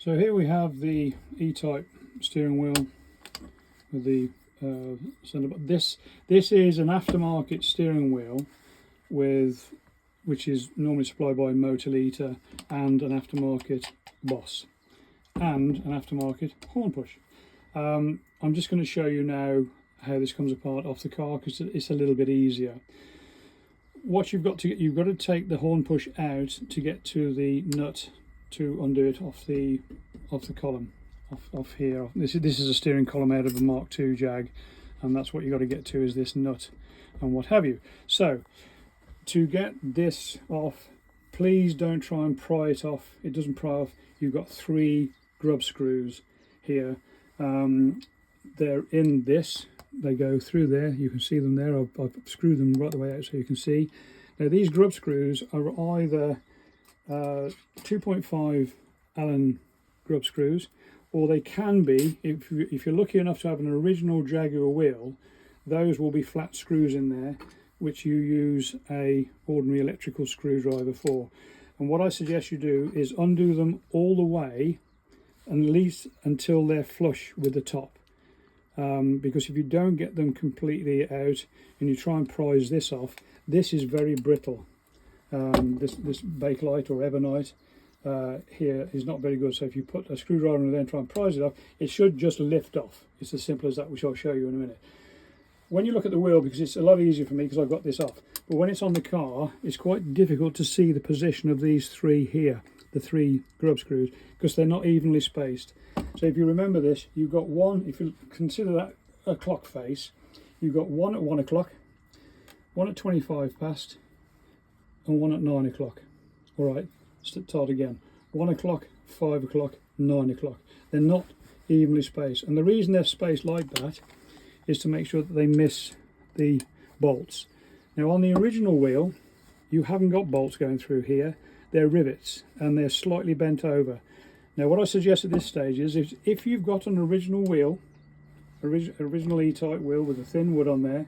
So here we have the E-type steering wheel with the center. This is an aftermarket steering wheel which is normally supplied by Motor Liter, and an aftermarket Boss and an aftermarket horn push. I'm just going to show you now how this comes apart off the car because it's a little bit easier. What you've got to take the horn push out to get to the nut to undo it off the column, off here. This is a steering column out of a Mark II Jag, and that's what you got to get to, is this nut and what have you. So to get this off, please don't try and pry it off. It doesn't pry off. You've got 3 grub screws here. They're in this. They go through there. You can see them there. I've screwed them right the way out so you can see. Now these grub screws are either 2.5 Allen grub screws, or they can be, if you're lucky enough to have an original Jaguar wheel, those will be flat screws in there, which you use a ordinary electrical screwdriver for. And what I suggest you do is undo them all the way, at least until they're flush with the top. Because if you don't get them completely out and you try and prise this off, this is very brittle. This Bakelite or Ebonite here is not very good. So if you put a screwdriver in there and try and prise it off, it should just lift off. It's as simple as that, which I'll show you in a minute. When you look at the wheel, because it's a lot easier for me because I've got this off, but when it's on the car, it's quite difficult to see the position of these 3 here, the 3 grub screws, because they're not evenly spaced. So if you remember this, you've got one, if you consider that a clock face, you've got one at 1 o'clock, one at 25 past, and one at 9 o'clock. All right, start again. 1 o'clock, 5 o'clock, 9 o'clock. They're not evenly spaced. And the reason they're spaced like that is to make sure that they miss the bolts. Now on the original wheel, you haven't got bolts going through here. They're rivets and they're slightly bent over. Now what I suggest at this stage is if you've got an original wheel, original E-type wheel with a thin wood on there,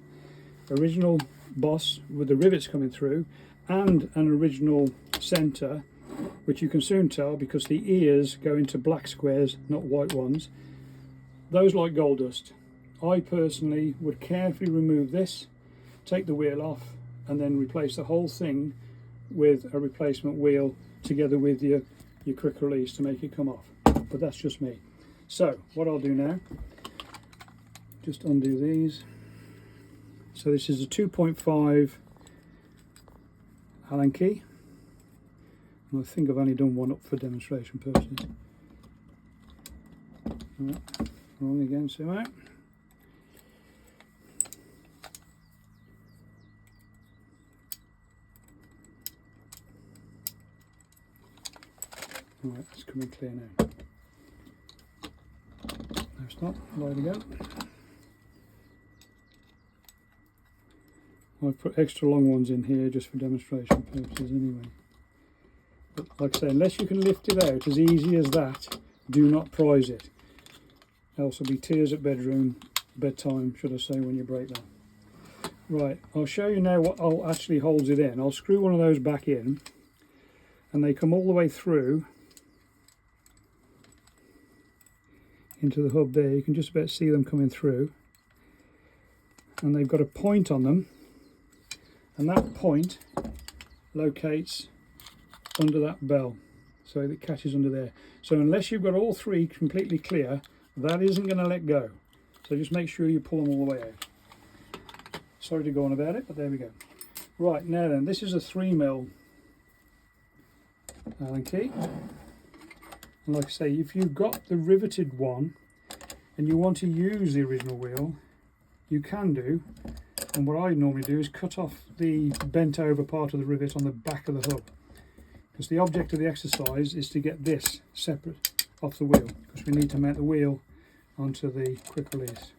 original Boss with the rivets coming through, and an original centre, which you can soon tell because the ears go into black squares, not white ones, those like gold dust. I personally would carefully remove this, take the wheel off, and then replace the whole thing with a replacement wheel together with your quick release to make it come off. But that's just me. So what I'll do now, just undo these. So this is a 2.5 Allen key, and I think I've only done one up for demonstration purposes. Right, wrong again, so out. Right, it's coming clear now. No stop, loading up. I've put extra long ones in here just for demonstration purposes anyway. But like I say, unless you can lift it out as easy as that, do not prise it. Else there'll be tears at bedtime, should I say, when you break that. Right, I'll show you now what actually holds it in. I'll screw one of those back in, and they come all the way through into the hub there. You can just about see them coming through, and they've got a point on them, and that point locates under that bell, so it catches under there. So unless you've got all 3 completely clear, that isn't going to let go. So just make sure you pull them all the way out. Sorry to go on about it, but there we go. Right, now then, this is a 3mm Allen key. And like I say, if you've got the riveted one and you want to use the original wheel, you can do. And what I normally do is cut off the bent over part of the rivet on the back of the hub, because the object of the exercise is to get this separate off the wheel, because we need to mount the wheel onto the quick release.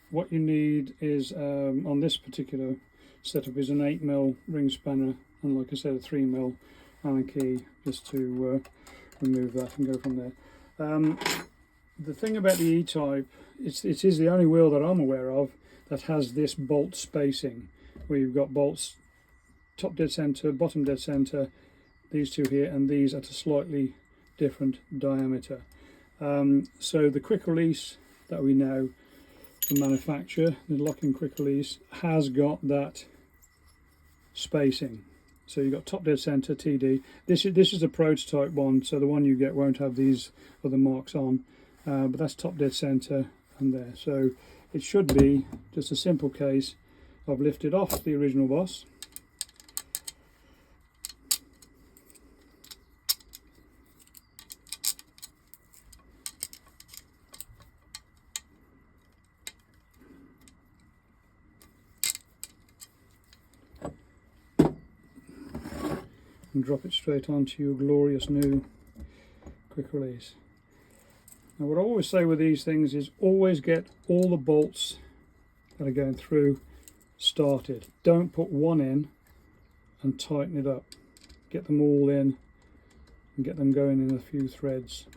What you need is, on this particular setup, is an 8mm ring spanner, and like I said, a 3mm Allen key, just to remove that and go from there. The thing about the E-type, it is the only wheel that I'm aware of that has this bolt spacing, where you've got bolts top dead centre, bottom dead centre, these 2 here, and these at a slightly different diameter. So the quick release that we know the manufacturer, the locking quick release, has got that spacing. So you've got top dead center TD. This is a prototype one, so the one you get won't have these other marks on, but that's top dead center and there. So it should be just a simple case of lifted off the original boss, and drop it straight onto your glorious new quick release. Now what I always say with these things is always get all the bolts that are going through started. Don't put one in and tighten it up. Get them all in and get them going in a few threads.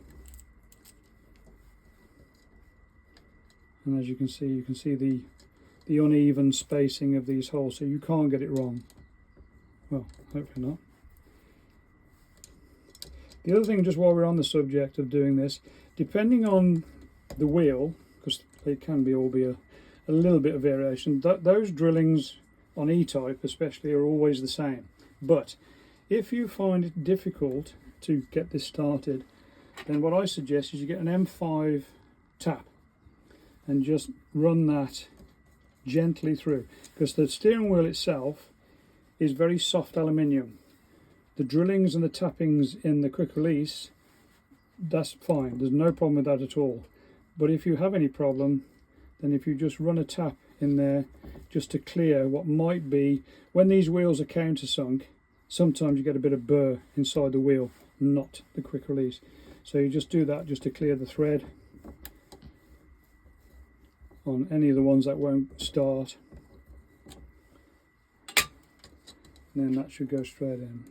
And as you can see the uneven spacing of these holes, so you can't get it wrong. Well, hopefully not. The other thing, just while we're on the subject of doing this, depending on the wheel, because it can be a little bit of variation, those drillings on E-type especially are always the same. But if you find it difficult to get this started, then what I suggest is you get an M5 tap and just run that gently through, because the steering wheel itself is very soft aluminium. The drillings and the tappings in the quick release, that's fine, there's no problem with that at all. But if you have any problem, then if you just run a tap in there just to clear what might be, when these wheels are countersunk, sometimes you get a bit of burr inside the wheel, not the quick release. So you just do that just to clear the thread on any of the ones that won't start, and then that should go straight in.